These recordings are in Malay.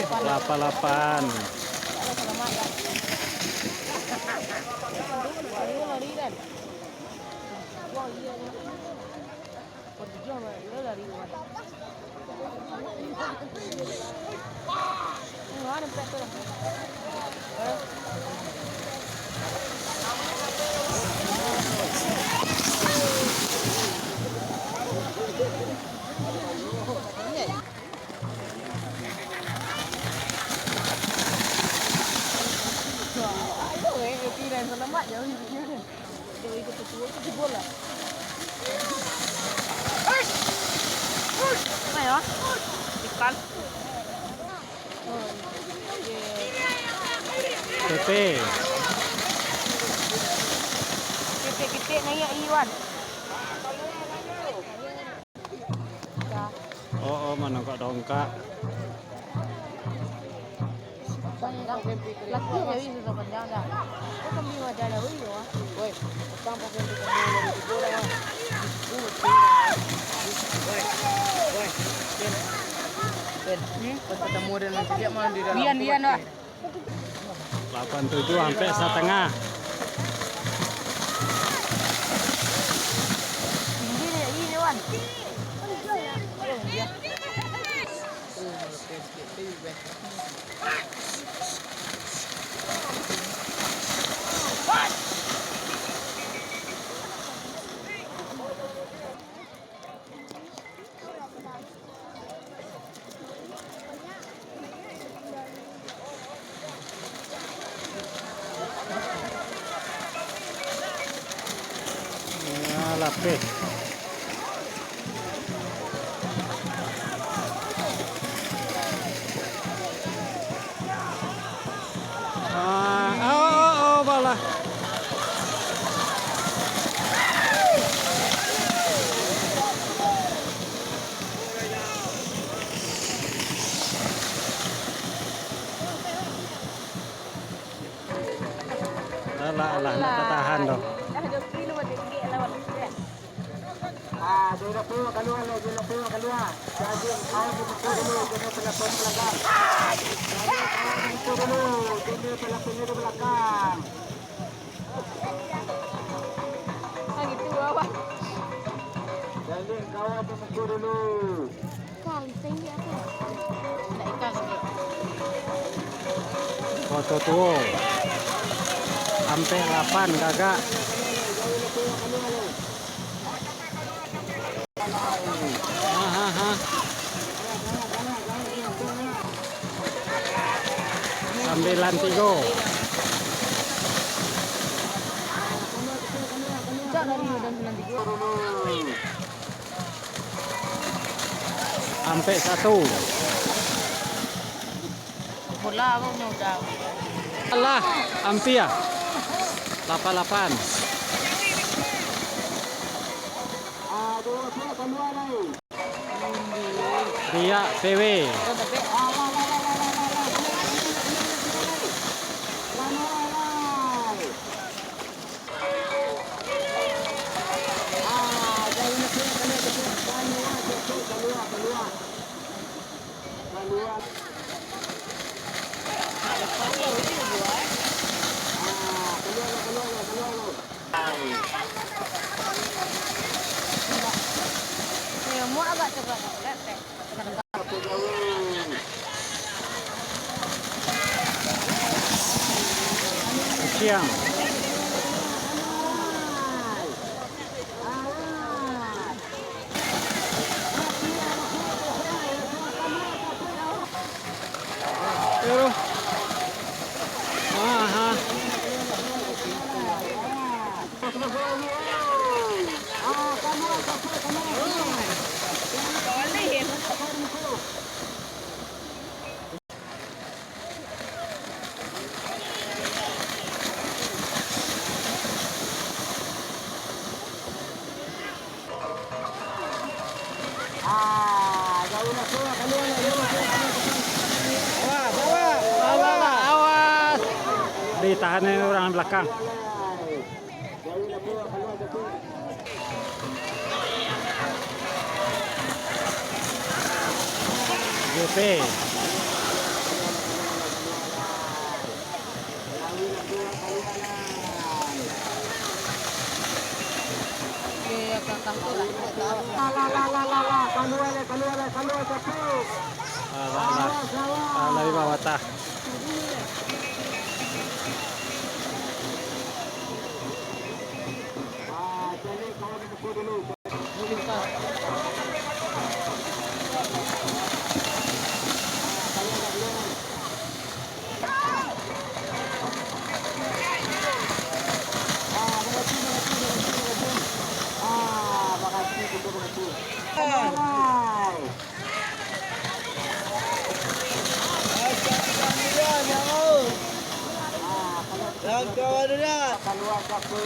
88. Selamat jauh hidupnya ni. Dia ikut ketua tu jebol lah. Mana ya? Ikan. Pepe. Pepe naik Iwan. Oh, mana kok dongkak. Laki jadi susah panjang dah. Kau kembali wajah dah boleh ya? Woi, sekarang pakai untuk kamu dari itu lah. Woi, pas ketemu dengan dia malah di dalam. Bian dah. 87 sampai setengah. Ini Wan. Lapis. Balah. Alah, nak tahan dah. Dulu keluar. Jadi kau buka dulu, jadi pelakon belakang. Jadi pelakonnya di belakang. Gitu awak. Jadi kau buka dulu. Kang, tinggi apa? Nak ikan ni. Foto tuh. Sampai 8 kakak. Sambilan 3. Sampai 1. Bola apa punya udah. Alah, ampia. 88. Ria PW. Mau agak coklat. Siang. Awas. Ditahanin orang belakang. GP. kawat capek. Lari bawah tah. Jadi kawan itu dulu. Keluar satu.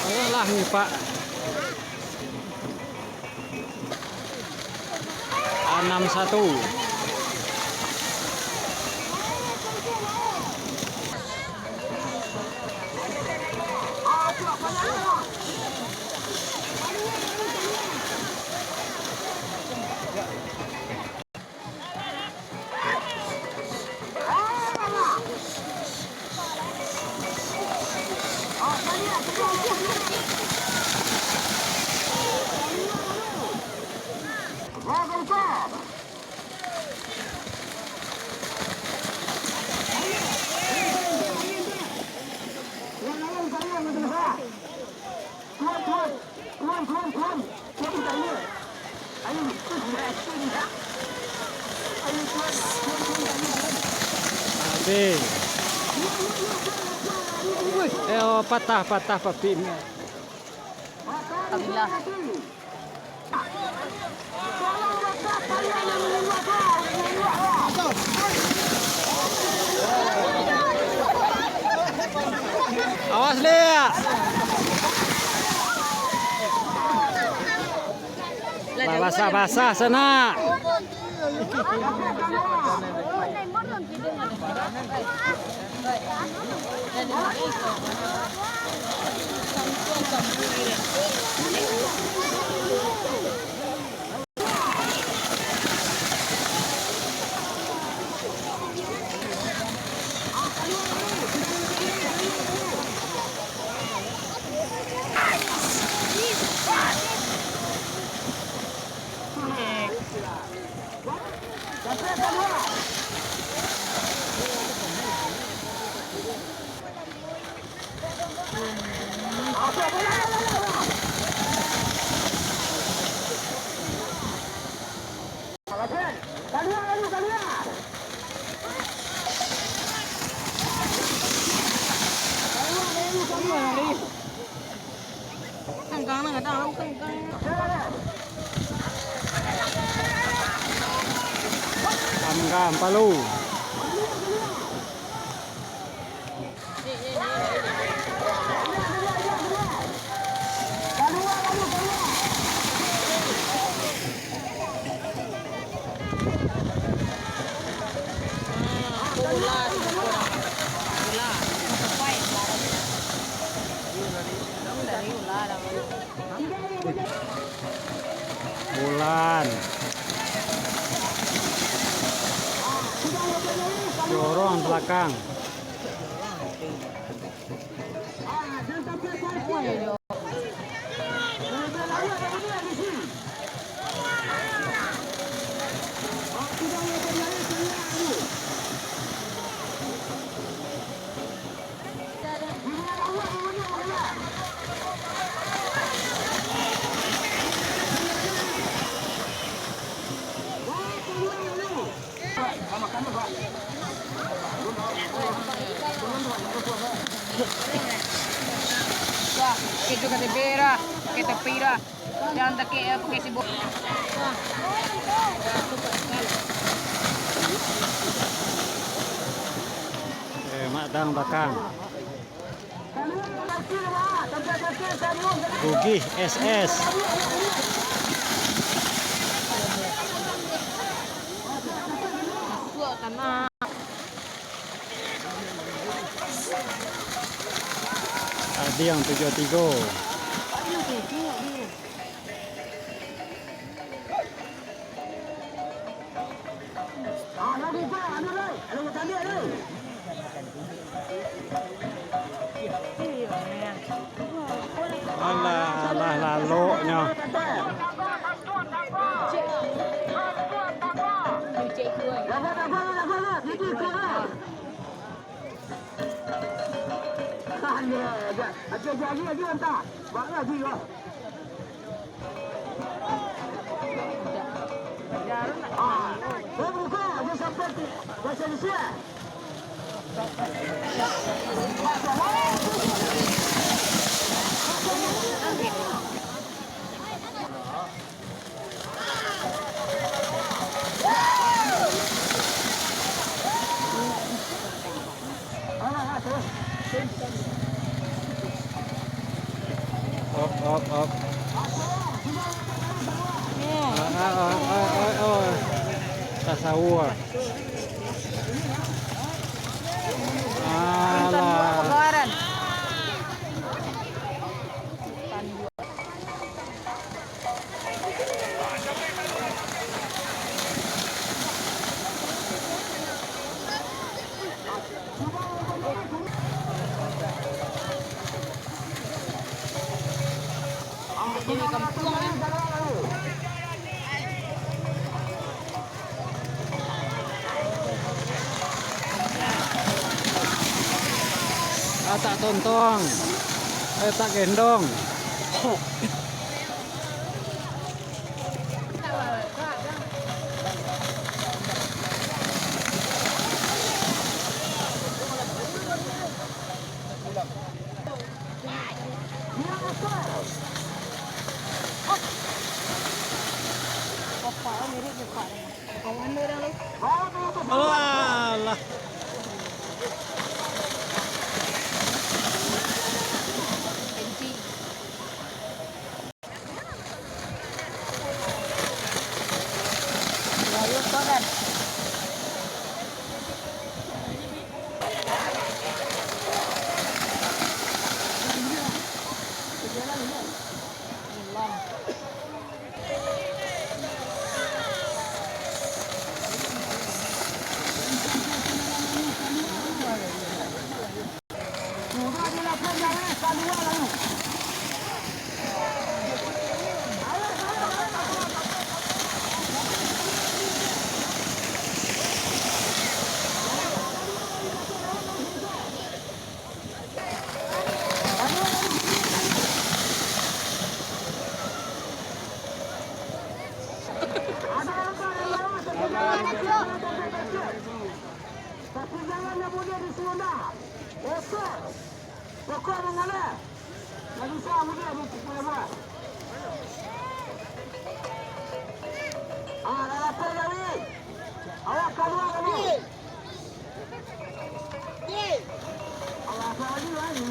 Alah ni Pak. 61. Habis. Oh, patah papi. Alhamdulillah. Awas Lia. Basah-basah sana. Kamgam Palu. Bulan. Dorong belakang. Que juga de vera, que te pira, ya anda que si vos. Madang belakang. Gugih SS. Karena Ada yang 73. Laloknya. Như chạy cười. Op. Oh. Tasawur. Alah. Keluaran. Jadi kampung ni. Tak tontong. Tak gendong. Bapak mirip bapak dia. Kawan dia orang tu. Alah. Penci. Lalu koran. Tapi janganlah boleh disundah. Esok. Pokok mengalah. Tak bisa boleh buat. Dah lapar dah ni. Awak keluar kami. Awak keluar lagi.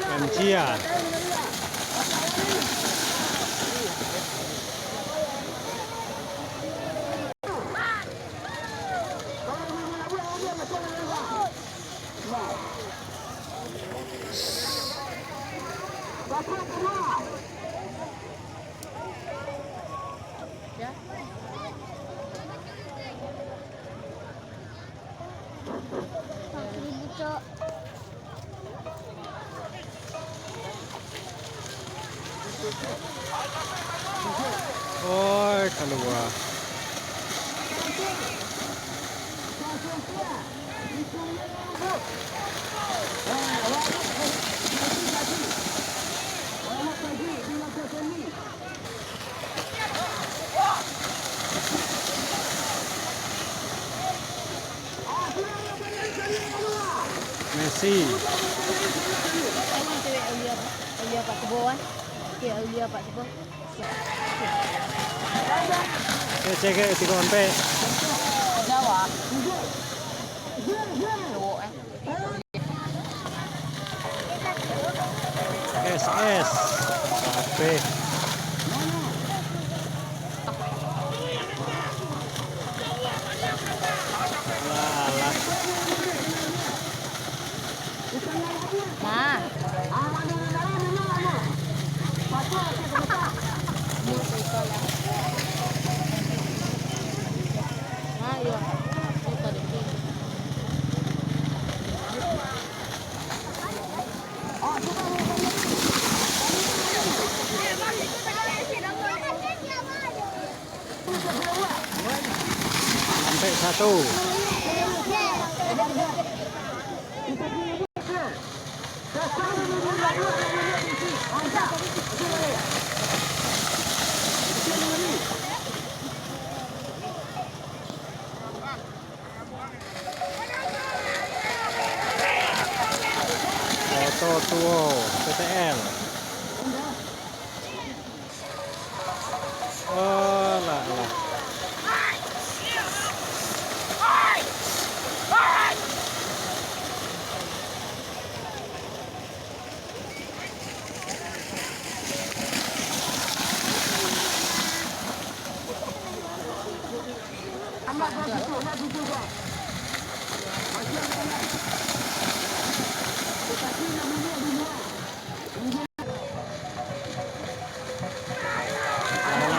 Kancia. Ya. Oh, keluar. Messi. Tengok tu Aulia Pak Tebo kan. Okey, Aulia Pak Tebo. Cek si konpe. Jawa. Lewok SS. HP. Alah. Nah. Nah, iya. Kita di sini. sampai 1. Oto Tuo PTL. Oh lah lah.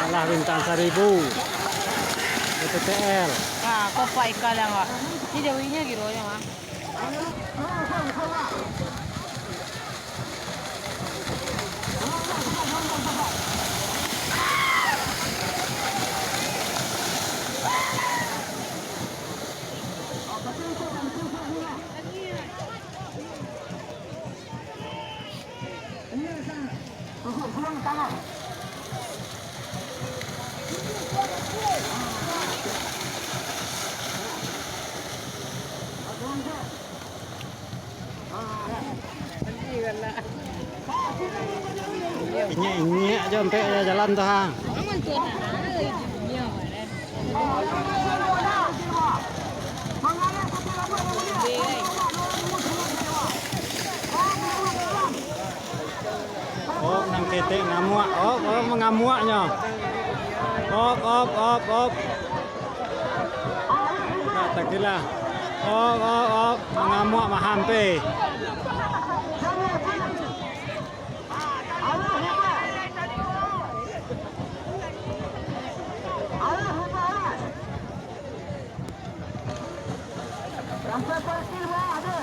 Lah Bintang Seribu PTL. Ah, kau fight kalah nggak? Ini dewinya gitu aja mah. Ini aja sampai jalan tuh hang. Oh, nang ketek ngamuak. Oh, mengamuaknya. Op. Tak gila. Oh, mengamuak mahampe.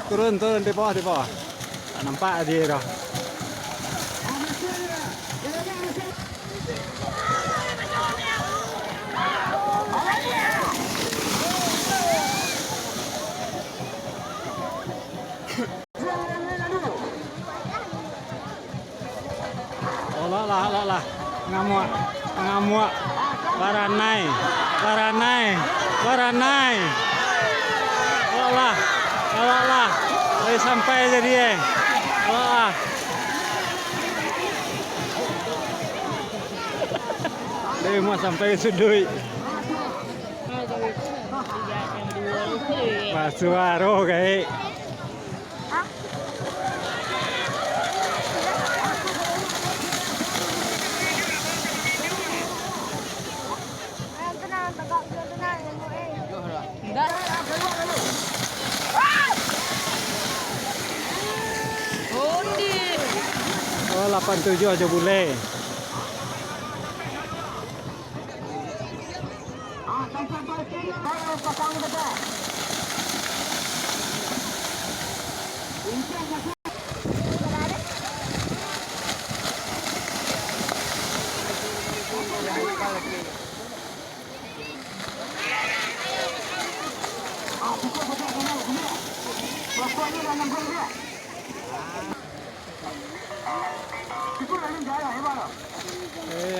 Turun di bawah. Tak nampak dia dah. Oh lah. Ngamuk. Baranai. Kalau lah. Sampai jadi Allah. Dia mau sampai sudut. Pasuaro kayak. Oh, 87 aja boleh.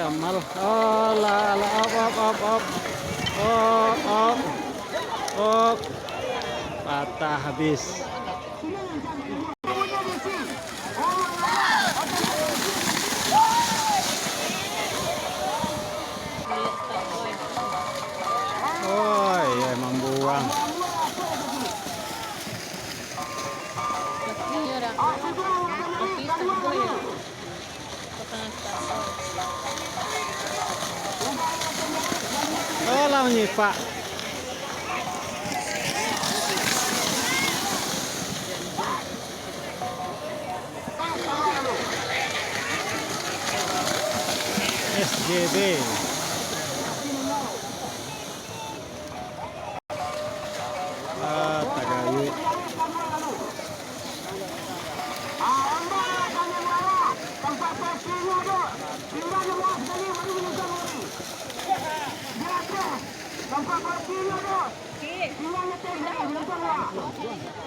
Amal. Oh lah, op. Patah habis. Oh, ya membuang. Oh, lah nyipak. SGB. Tagayut. Kiwanya tega bila keluar.